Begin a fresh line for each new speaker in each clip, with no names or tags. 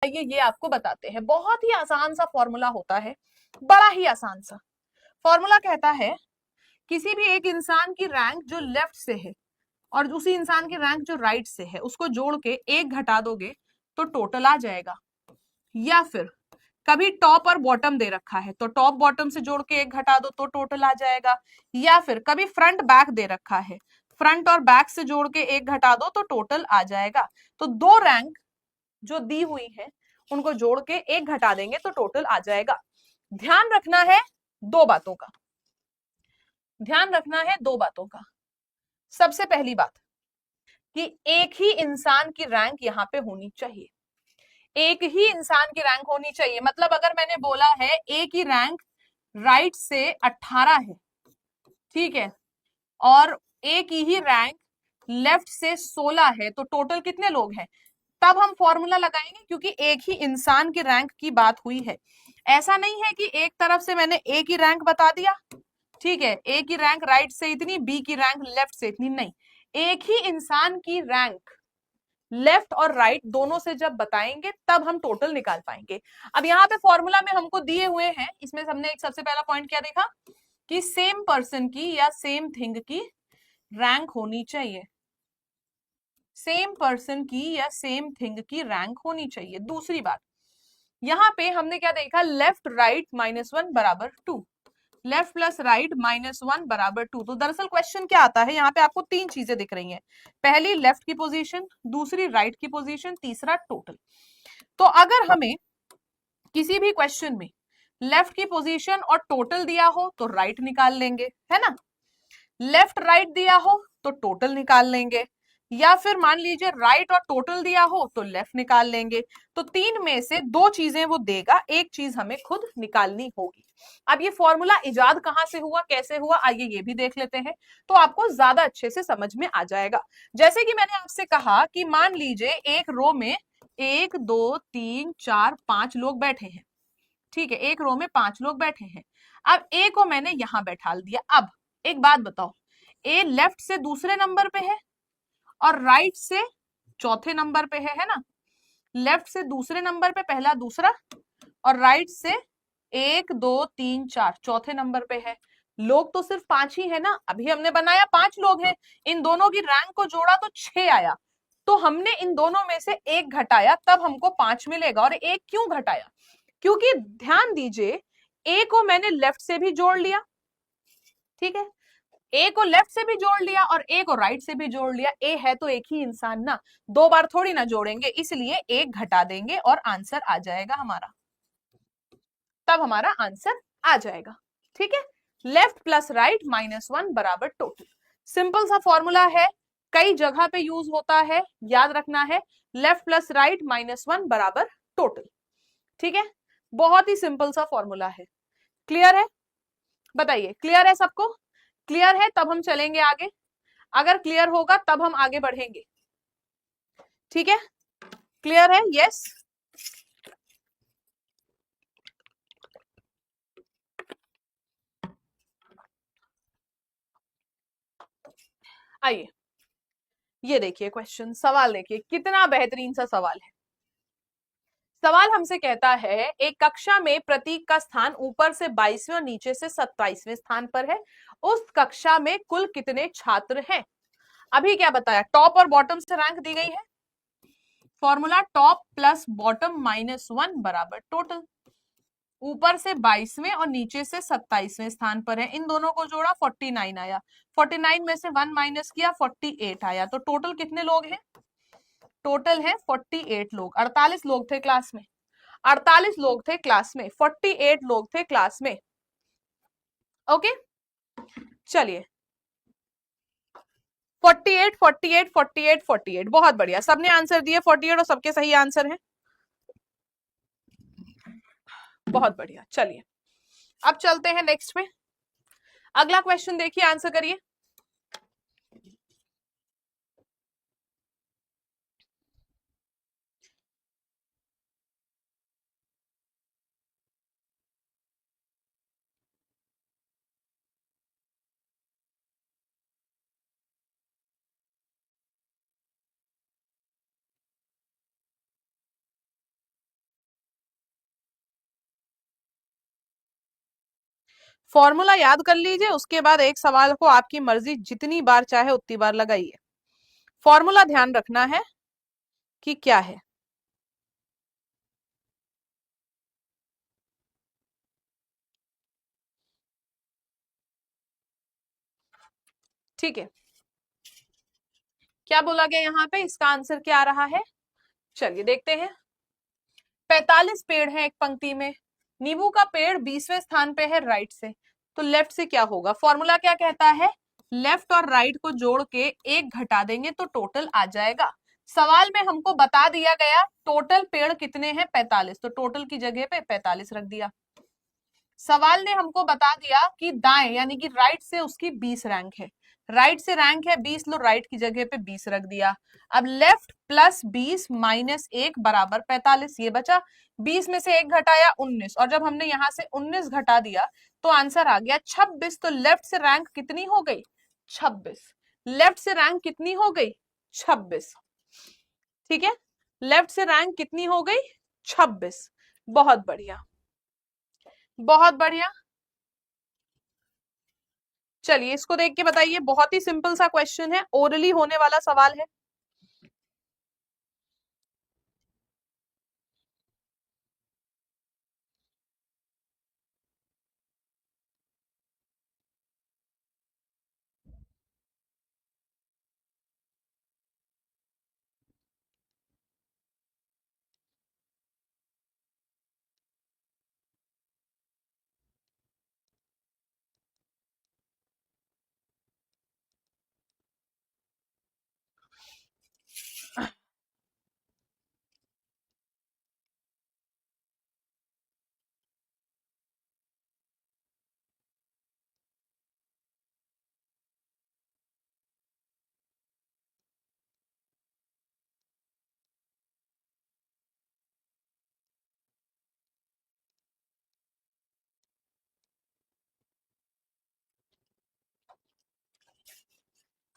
ये आपको बताते हैं। बहुत ही आसान सा फॉर्मूला होता है, बड़ा ही आसान सा फॉर्मूला। कहता है किसी भी एक इंसान की रैंक जो लेफ्ट से है और उसी इंसान की रैंक जो राइट से है, उसको जोड़ के एक घटा दोगे तो टोटल आ जाएगा। या फिर कभी टॉप और बॉटम दे रखा है तो टॉप बॉटम से जोड़ के एक घटा दो तो टोटल आ जाएगा। या फिर कभी फ्रंट बैक दे रखा है, फ्रंट और बैक से जोड़ के एक घटा दो तो टोटल आ जाएगा। तो दो रैंक जो दी हुई है उनको जोड़ के एक घटा देंगे तो टोटल आ जाएगा। ध्यान रखना है दो बातों का, ध्यान रखना है दो बातों का। सबसे पहली बात कि एक ही इंसान की रैंक यहां पे होनी चाहिए, एक ही इंसान की रैंक होनी चाहिए। मतलब अगर मैंने बोला है ए की रैंक राइट से 18 है, ठीक है, और ए की ही रैंक लेफ्ट से 16 है, तो टोटल कितने लोग हैं? तब हम फॉर्मूला लगाएंगे, क्योंकि एक ही इंसान की रैंक की बात हुई है। ऐसा नहीं है कि एक तरफ से मैंने ए की रैंक बता दिया, ठीक है, ए की रैंक राइट से इतनी, बी की रैंक लेफ्ट से इतनी, नहीं। एक ही इंसान की रैंक लेफ्ट और राइट दोनों से जब बताएंगे तब हम टोटल निकाल पाएंगे। अब यहाँ पे फॉर्मूला में हमको दिए हुए हैं, इसमें हमने एक सबसे पहला पॉइंट क्या देखा कि सेम पर्सन की या सेम थिंग की रैंक होनी चाहिए, सेम पर्सन की या सेम थिंग की रैंक होनी चाहिए। दूसरी बात, यहां पे हमने क्या देखा, लेफ्ट राइट -1 बराबर 2, लेफ्ट प्लस राइट -1 बराबर 2। तो दरअसल क्वेश्चन क्या आता है, यहाँ पे आपको तीन चीजें दिख रही हैं, पहली लेफ्ट की पोजीशन, दूसरी राइट की पोजीशन, तीसरा टोटल। तो अगर हमें किसी भी क्वेश्चन में लेफ्ट की पोजीशन और टोटल दिया हो तो राइट निकाल लेंगे, है ना, लेफ्ट राइट दिया हो तो टोटल निकाल लेंगे, या फिर मान लीजिए राइट और टोटल दिया हो तो लेफ्ट निकाल लेंगे। तो तीन में से दो चीजें वो देगा, एक चीज हमें खुद निकालनी होगी। अब ये फॉर्मूला इजाद कहां से हुआ, कैसे हुआ, आइए ये भी देख लेते हैं, तो आपको ज्यादा अच्छे से समझ में आ जाएगा। जैसे कि मैंने आपसे कहा कि मान लीजिए एक रो में 1 2 3 4 5 लोग बैठे हैं, ठीक है, एक रो में 5 लोग बैठे हैं। अब ए को मैंने यहां बैठा दिया। अब एक बात बताओ, ए लेफ्ट से दूसरे नंबर पे है और राइट से चौथे नंबर पे है ना, लेफ्ट से दूसरे नंबर पे पहला दूसरा, और राइट से 1 2 3 4 चौथे नंबर पे है। लोग तो सिर्फ 5 ही है ना, अभी हमने बनाया 5 लोग हैं, इन दोनों की रैंक को जोड़ा तो 6 आया, तो हमने इन दोनों में से एक घटाया तब हमको 5 मिलेगा। और एक क्यों घटाया, क्योंकि ध्यान दीजिए ए को मैंने लेफ्ट से भी जोड़ लिया, ठीक है, ए को लेफ्ट से भी जोड़ लिया और ए को राइट से भी जोड़ लिया। ए है तो एक ही इंसान ना, दो बार थोड़ी ना जोड़ेंगे, इसलिए एक घटा देंगे और आंसर आ जाएगा हमारा, तब हमारा आंसर आ जाएगा, ठीक है। लेफ्ट प्लस राइट -1 बराबर टोटल, सिंपल सा फॉर्मूला है, कई जगह पे यूज होता है, याद रखना है, लेफ्ट प्लस राइट -1 बराबर टोटल, ठीक है। बहुत ही सिंपल सा फॉर्मूला है, क्लियर है? बताइए क्लियर है सबको? क्लियर है तब हम चलेंगे आगे, अगर क्लियर होगा तब हम आगे बढ़ेंगे, ठीक है। क्लियर है? यस। आइए ये देखिए क्वेश्चन, सवाल देखिए, कितना बेहतरीन सा सवाल है। सवाल हमसे कहता है एक कक्षा में प्रतीक का स्थान ऊपर से 22वें और नीचे से 27वें स्थान पर है, उस कक्षा में कुल कितने छात्र हैं? अभी क्या बताया, टॉप और बॉटम से रैंक दी गई है, फॉर्मूला टॉप प्लस बॉटम -1 बराबर टोटल, ऊपर से 22वें और नीचे से 27वें स्थान पर है, इन दोनों को जोड़ा 49 आया, 49 में से 1 माइनस किया 48 आया, तो टोटल कितने लोग हैं? टोटल है 48 लोग। 48 लोग थे क्लास में, 48 लोग थे क्लास में, 48 लोग थे क्लास में, ओके। चलिए 48 48 48 48, बहुत बढ़िया, सबने आंसर दिए 48 और सबके सही आंसर हैं, बहुत बढ़िया। चलिए अब चलते हैं नेक्स्ट में, अगला क्वेश्चन देखिए, आंसर करिए। फॉर्मूला याद कर लीजिए, उसके बाद एक सवाल को आपकी मर्जी जितनी बार चाहे उतनी बार लगाइए। फॉर्मूला ध्यान रखना है कि क्या है। ठीक है, क्या बोला गया यहाँ पे, इसका आंसर क्या आ रहा है, चलिए देखते हैं। 45 पेड़ है एक पंक्ति में, नींबू का पेड़ 20वें स्थान पे है राइट से, तो लेफ्ट से क्या होगा। फॉर्मूला क्या कहता है, लेफ्ट और राइट को जोड़ के एक घटा देंगे तो टोटल आ जाएगा। सवाल में हमको बता दिया गया टोटल पेड़ कितने हैं, 45, तो टोटल की जगह पे 45 रख दिया। सवाल ने हमको बता दिया कि दाएं यानी कि राइट से उसकी 20 रैंक है, राइट से रैंक है 20, लो राइट की जगह पे 20 रख दिया। अब लेफ्ट प्लस 20 माइनस 1 बराबर 45, ये बचा। 20 में से 1 घटाया 19, और जब हमने यहां से 19 घटा दिया तो आंसर आ गया 26। तो लेफ्ट से रैंक कितनी हो गई, 26। लेफ्ट से रैंक कितनी हो गई, 26। ठीक है, लेफ्ट से रैंक कितनी हो गई, 26। बहुत बढ़िया, बहुत बढ़िया। चलिए इसको देख के बताइए, बहुत ही सिंपल सा क्वेश्चन है, ओरली होने वाला सवाल है।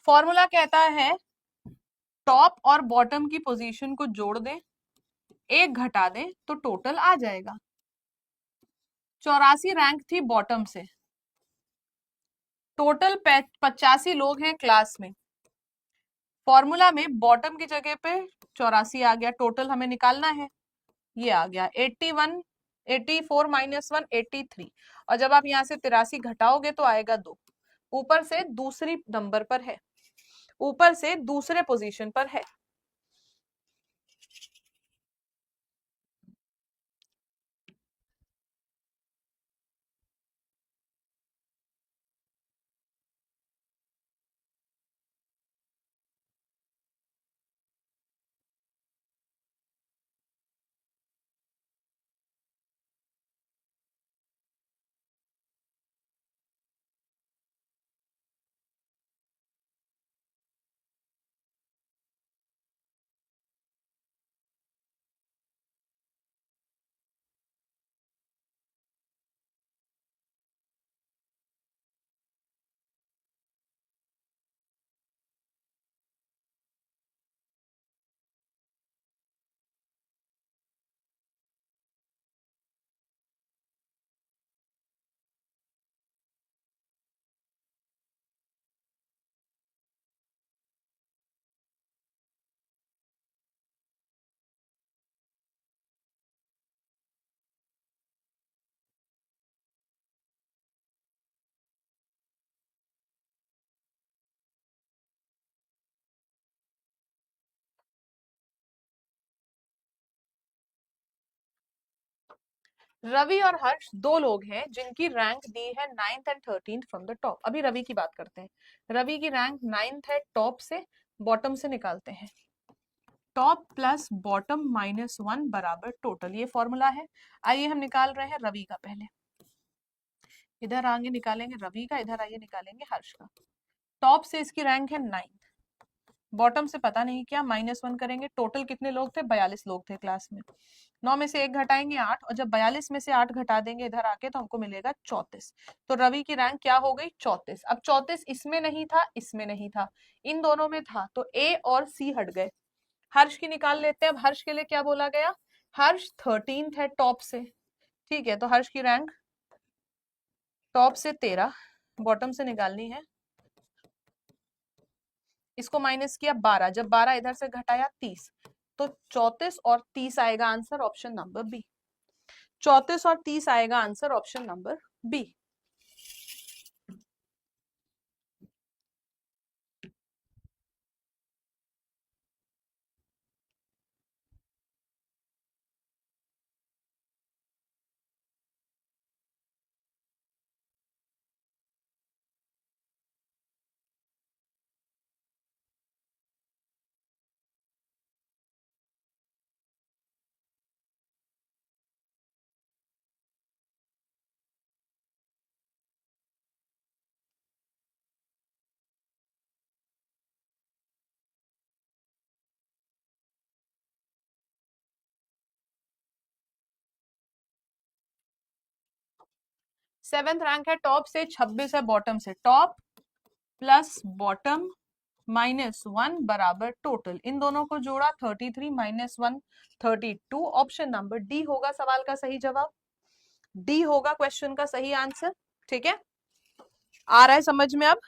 फॉर्मूला कहता है टॉप और बॉटम की पोजीशन को जोड़ दें, एक घटा दें तो टोटल आ जाएगा। 84 रैंक थी बॉटम से, टोटल 85 लोग हैं क्लास में। फॉर्मूला में बॉटम की जगह पे 84 आ गया, टोटल हमें निकालना है, ये आ गया 81, 84 माइनस 1 83, और जब आप यहाँ से 83 घटाओगे तो आएगा 2। ऊपर से दूसरी नंबर पर है, ऊपर से दूसरे पोजीशन पर है। रवि और हर्ष दो लोग हैं जिनकी रैंक दी है 9th and 13th from the top. अभी रवि की बात करते हैं, रवि की रैंक 9th है टॉप से, बॉटम से निकालते हैं। टॉप प्लस बॉटम माइनस 1 बराबर टोटल, ये फॉर्मूला है। आइए हम निकाल रहे हैं रवि का पहले, इधर आगे निकालेंगे रवि का, इधर आइए निकालेंगे हर्ष का। टॉप से इसकी रैंक है 9, बॉटम से पता नहीं क्या, माइनस 1 करेंगे। टोटल कितने लोग थे, 42 लोग थे क्लास में। 9 में से 1 घटाएंगे 8, और जब 42 में से 8 घटा देंगे इधर आके तो हमको मिलेगा 34। तो रवि की रैंक क्या हो गई, 34। अब 34 इसमें नहीं था, इसमें नहीं था, इन दोनों में था, तो ए और सी हट गए। हर्ष की निकाल लेते हैं। अब हर्ष के लिए क्या बोला गया, हर्ष 13th है टॉप से, ठीक है, तो हर्ष की रैंक टॉप से 13, बॉटम से निकालनी है, इसको माइनस किया 12, जब 12 इधर से घटाया 30, तो 34 और 30 आएगा आंसर ऑप्शन नंबर बी। 34 और 30 आएगा answer option number B. Seventh rank है, टॉप से 26 है बॉटम से। टॉप प्लस बॉटम -1 बराबर टोटल, इन दोनों को जोड़ा 33 -1 32, ऑप्शन नंबर डी होगा सवाल का सही जवाब। डी होगा क्वेश्चन का सही आंसर। ठीक है, आ रहा है समझ में अब?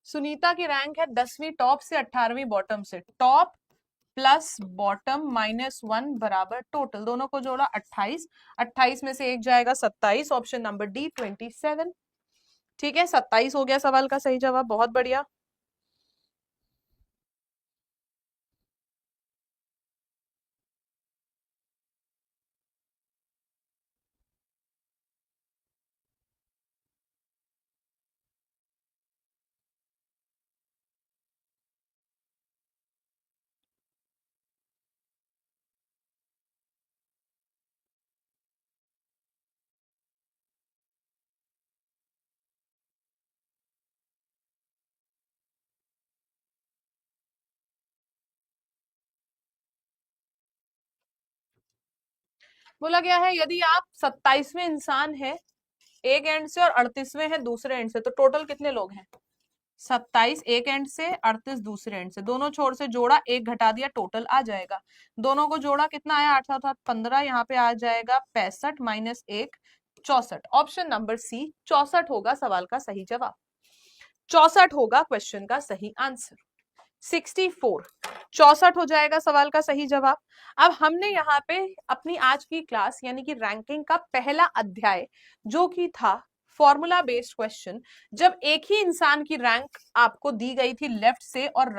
सुनीता की रैंक है 10वीं टॉप से, 18वीं बॉटम से। टॉप प्लस बॉटम -1 बराबर टोटल, दोनों को जोड़ा 28, 28 में से एक जाएगा 27, ऑप्शन नंबर डी 27। ठीक है, 27 हो गया सवाल का सही जवाब, बहुत बढ़िया। बोला गया है यदि आप 27वें इंसान है एक एंड से और 38वें है दूसरे एंड से, तो टोटल कितने लोग हैं? 27 एक एंड से, 38 दूसरे एंड से, दोनों छोर से जोड़ा, एक घटा दिया, टोटल आ जाएगा। दोनों को जोड़ा कितना आया? 8 7 15, यहाँ पे आ जाएगा 65 -1 64, ऑप्शन नंबर सी 64 होगा सवाल का सही जवाब। 64 होगा क्वेश्चन का सही आंसर। 64 64 हो जाएगा सवाल का सही जवाब। अब हमने यहाँ पे अपनी आज की क्लास यानी कि रैंकिंग का पहला अध्याय जो कि था फॉर्मूला बेस्ड क्वेश्चन, जब एक ही इंसान की रैंक आपको दी गई थी लेफ्ट से और